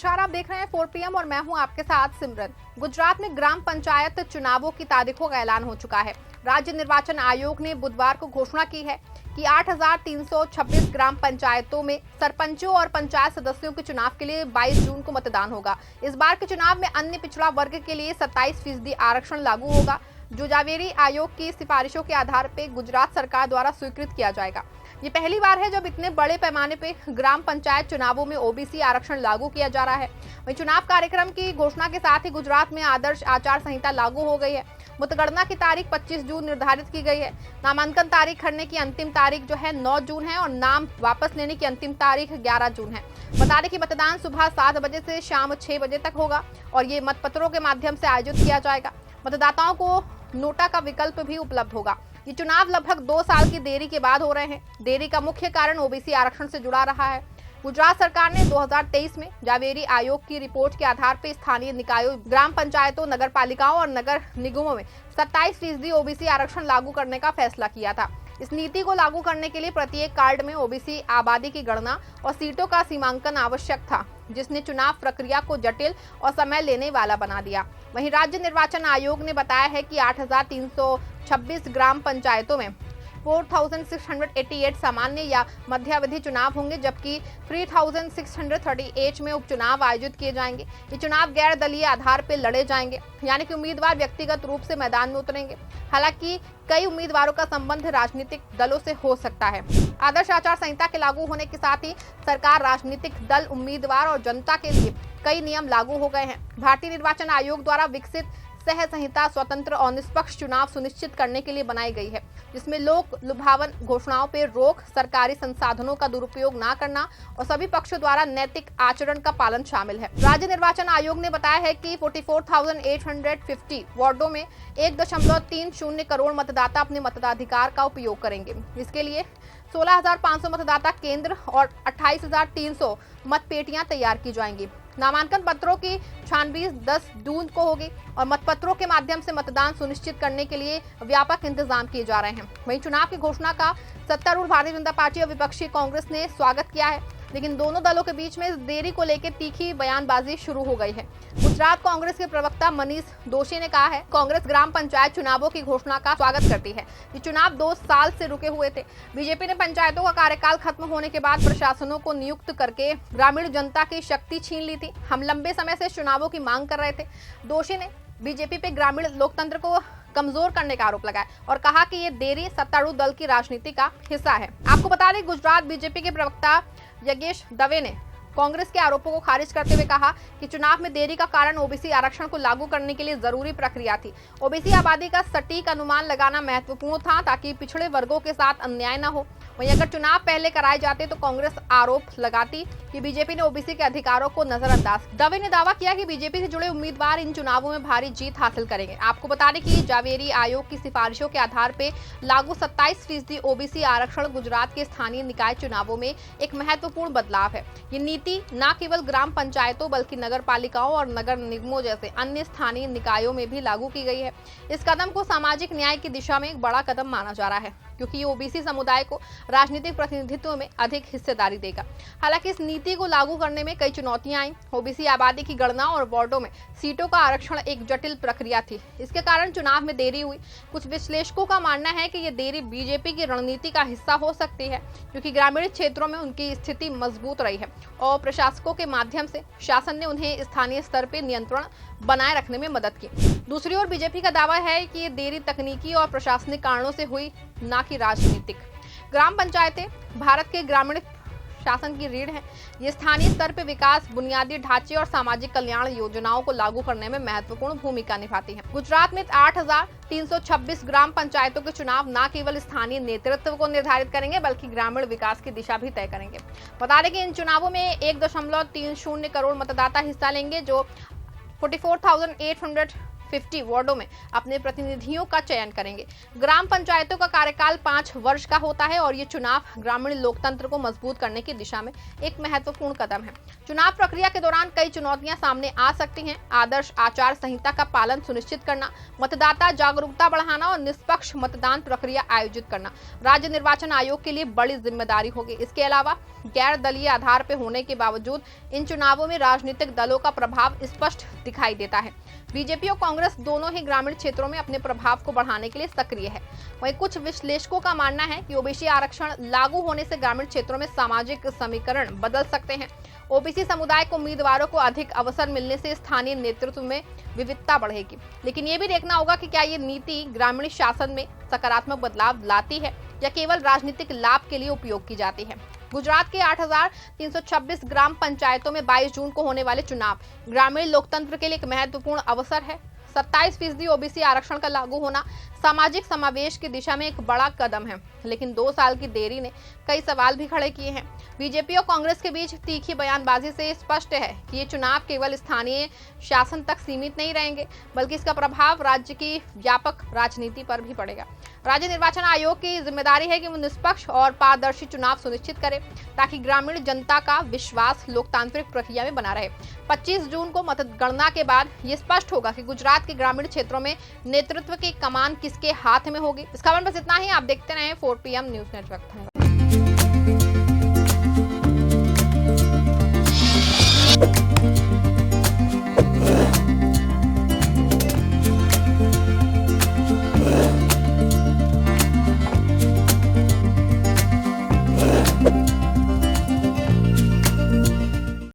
नमस्कार, आप देख रहे हैं 4 PM और मैं हूं आपके साथ सिमरन। गुजरात में ग्राम पंचायत चुनावों की तारीखों का ऐलान हो चुका है। राज्य निर्वाचन आयोग ने बुधवार को घोषणा की है कि 8,326 ग्राम पंचायतों में सरपंचों और पंचायत सदस्यों के चुनाव के लिए 22 जून को मतदान होगा। इस बार के चुनाव में अन्य पिछड़ा वर्ग के लिए 27% आरक्षण लागू होगा, जो जावेरी आयोग की सिफारिशों के आधार पर गुजरात सरकार द्वारा स्वीकृत किया जाएगा। ये पहली बार है जब इतने बड़े पैमाने पे ग्राम पंचायत चुनावों में ओबीसी आरक्षण लागू किया जा रहा है। वहीं चुनाव कार्यक्रम की घोषणा के साथ ही गुजरात में आदर्श आचार संहिता लागू हो गई है। मतगणना की तारीख 25 जून निर्धारित की गई है। नामांकन तारीख भरने की अंतिम तारीख जो है 9 जून है और नाम वापस लेने की अंतिम तारीख 11 जून है। बता दें कि मतदान सुबह 7 बजे से शाम 6 बजे तक होगा और ये मतपत्रों के माध्यम से आयोजित किया जाएगा। मतदाताओं को नोटा का विकल्प भी उपलब्ध होगा। ये चुनाव लगभग 2 साल की देरी के बाद हो रहे हैं। देरी का मुख्य कारण ओबीसी आरक्षण से जुड़ा रहा है। गुजरात सरकार ने 2023 में जावेरी आयोग की रिपोर्ट के आधार पर स्थानीय निकायों, ग्राम पंचायतों, नगर पालिकाओं और नगर निगमों में 27% ओबीसी आरक्षण लागू करने का फैसला किया था। इस नीति को लागू करने के लिए प्रत्येक कार्ड में ओबीसी आबादी की गणना और सीटों का सीमांकन आवश्यक था, जिसने चुनाव प्रक्रिया को जटिल और समय लेने वाला बना दिया। वहीं राज्य निर्वाचन आयोग ने बताया है कि 8,326 ग्राम पंचायतों में 4,688 सामान्य या मध्यावधि चुनाव होंगे, जबकि 3,638 में उपचुनाव आयोजित किए जाएंगे। ये चुनाव गैर दलीय आधार पर लड़े जाएंगे, यानी कि उम्मीदवार व्यक्तिगत रूप से मैदान में उतरेंगे। हालांकि कई उम्मीदवारों का संबंध राजनीतिक दलों से हो सकता है। आदर्श आचार संहिता के लागू होने के साथ ही सरकार, राजनीतिक दल, उम्मीदवार और जनता के लिए कई नियम लागू हो गए हैं। भारतीय निर्वाचन आयोग द्वारा विकसित सह संहिता स्वतंत्र और निष्पक्ष चुनाव सुनिश्चित करने के लिए बनाई गई है, जिसमें लोक लुभावन घोषणाओं पर रोक, सरकारी संसाधनों का दुरुपयोग न करना और सभी पक्षों द्वारा नैतिक आचरण का पालन शामिल है। राज्य निर्वाचन आयोग ने बताया है कि 44,850 वार्डों में 1.30 करोड़ मतदाता अपने मताधिकार का उपयोग करेंगे। इसके लिए 16,500 मतदाता केंद्र और 28,300 मतपेटियां तैयार की जाएंगी। नामांकन पत्रों की छानबीन 10 जून को होगी और मतपत्रों के माध्यम से मतदान सुनिश्चित करने के लिए व्यापक इंतजाम किए जा रहे हैं। वहीं चुनाव की घोषणा का सत्तारूढ़ भारतीय जनता पार्टी और विपक्षी कांग्रेस ने स्वागत किया है, लेकिन दोनों दलों के बीच में इस देरी को लेकर तीखी बयानबाजी शुरू हो गई है। गुजरात कांग्रेस के प्रवक्ता मनीष दोशी ने कहा है, कांग्रेस ग्राम पंचायत चुनावों की घोषणा का स्वागत करती है। ये चुनाव 2 साल से रुके हुए थे। बीजेपी ने पंचायतों का कार्यकाल खत्म होने के बाद प्रशासनों को नियुक्त करके ग्रामीण जनता की शक्ति छीन ली थी। हम लंबे समय से चुनावों की मांग कर रहे थे। दोशी ने बीजेपी पे ग्रामीण लोकतंत्र को कमजोर करने का आरोप लगाया और कहा कि ये देरी सत्तारूढ़ दल की राजनीति का हिस्सा है। आपको बता दें, गुजरात बीजेपी के प्रवक्ता योगेश दवे ने कांग्रेस के आरोपों को खारिज करते हुए कहा कि चुनाव में देरी का कारण ओबीसी आरक्षण को लागू करने के लिए जरूरी प्रक्रिया थी। ओबीसी आबादी का सटीक अनुमान लगाना महत्वपूर्ण था ताकि पिछड़े वर्गों के साथ अन्याय न हो। वहीं अगर चुनाव पहले कराए जाते तो कांग्रेस आरोप लगाती कि बीजेपी ने ओबीसी के अधिकारों को नजरअंदाज। दवे ने दावा किया कि बीजेपी से जुड़े उम्मीदवार इन चुनावों में भारी जीत हासिल करेंगे। आपको बता दें कि जावेरी आयोग की सिफारिशों के आधार पर लागू 27% ओबीसी आरक्षण गुजरात के स्थानीय निकाय चुनावों में एक महत्वपूर्ण बदलाव है। ये नीति न केवल ग्राम पंचायतों बल्कि नगर पालिकाओं और नगर निगमों जैसे अन्य स्थानीय निकायों में भी लागू की गई है। इस कदम को सामाजिक न्याय की दिशा में एक बड़ा कदम माना जा रहा है, क्योंकि ये ओबीसी समुदाय को राजनीतिक प्रतिनिधित्व में अधिक हिस्सेदारी देगा। हालांकि इस नीति को लागू करने में कई चुनौतियां आई। ओबीसी आबादी की गणना और वार्डों में सीटों का आरक्षण एक जटिल प्रक्रिया थी। इसके कारण चुनाव में देरी हुई। कुछ विश्लेषकों का मानना है कि ये देरी बीजेपी की रणनीति का हिस्सा हो सकती है, क्योंकि ग्रामीण क्षेत्रों में उनकी स्थिति मजबूत रही है और प्रशासकों के माध्यम से शासन ने उन्हें स्थानीय स्तर पर नियंत्रण बनाए रखने में मदद की। दूसरी ओर बीजेपी का दावा है कि ये देरी तकनीकी और प्रशासनिक कारणों से हुई, न कि राजनीतिक। ग्राम पंचायतें भारत के ग्रामीण शासन की रीढ़ है। ये स्थानीय स्तर पर विकास, बुनियादी ढांचे और सामाजिक कल्याण योजनाओं को लागू करने में महत्वपूर्ण भूमिका निभाती है। गुजरात में 8,326 ग्राम पंचायतों के चुनाव न केवल स्थानीय नेतृत्व को निर्धारित करेंगे बल्कि ग्रामीण विकास की दिशा भी तय करेंगे। बता दें कि इन चुनावों में 1.30 करोड़ मतदाता हिस्सा लेंगे, जो 44,850 50 वार्डों में अपने प्रतिनिधियों का चयन करेंगे। ग्राम पंचायतों का कार्यकाल 5 वर्ष का होता है और ये चुनाव ग्रामीण लोकतंत्र को मजबूत करने की दिशा में एक महत्वपूर्ण कदम है। चुनाव प्रक्रिया के दौरान कई चुनौतियां सामने आ सकती हैं। आदर्श आचार संहिता का पालन सुनिश्चित करना, मतदाता जागरूकता बढ़ाना और निष्पक्ष मतदान प्रक्रिया आयोजित करना राज्य निर्वाचन आयोग के लिए बड़ी जिम्मेदारी होगी। इसके अलावा गैर दलीय आधार पर होने के बावजूद इन चुनावों में राजनीतिक दलों का प्रभाव स्पष्ट दिखाई देता है। बीजेपी और कांग्रेस दोनों ही ग्रामीण क्षेत्रों में अपने प्रभाव को बढ़ाने के लिए सक्रिय है। वहीं कुछ विश्लेषकों का मानना है कि ओबीसी आरक्षण लागू होने से ग्रामीण क्षेत्रों में सामाजिक समीकरण बदल सकते हैं। ओबीसी समुदाय को उम्मीदवारों को अधिक अवसर मिलने से स्थानीय नेतृत्व में विविधता बढ़ेगी। लेकिन ये भी देखना होगा कि क्या ये नीति ग्रामीण शासन में सकारात्मक बदलाव लाती है या केवल राजनीतिक लाभ के लिए उपयोग की जाती है। गुजरात के 8,326 ग्राम पंचायतों में 22 जून को होने वाले चुनाव ग्रामीण लोकतंत्र के लिए एक महत्वपूर्ण अवसर है। 27% ओबीसी आरक्षण का लागू होना सामाजिक समावेश की दिशा में एक बड़ा कदम है, लेकिन 2 साल की देरी ने कई सवाल भी खड़े किए हैं। बीजेपी और कांग्रेस के बीच तीखी बयानबाजी से स्पष्ट है कि ये चुनाव केवल स्थानीय शासन तक सीमित नहीं रहेंगे, बल्कि इसका प्रभाव राज्य की व्यापक राजनीति पर भी पड़ेगा। राज्य निर्वाचन आयोग की जिम्मेदारी है कि वो निष्पक्ष और पारदर्शी चुनाव सुनिश्चित करे, ताकि ग्रामीण जनता का विश्वास लोकतांत्रिक प्रक्रिया में बना रहे। 25 जून को मतगणना के बाद ये स्पष्ट होगा कि गुजरात के ग्रामीण क्षेत्रों में नेतृत्व की कमान किसके हाथ में होगी। इस खबर में बस इतना ही। आप देखते रहें 4 PM न्यूज नेटवर्क।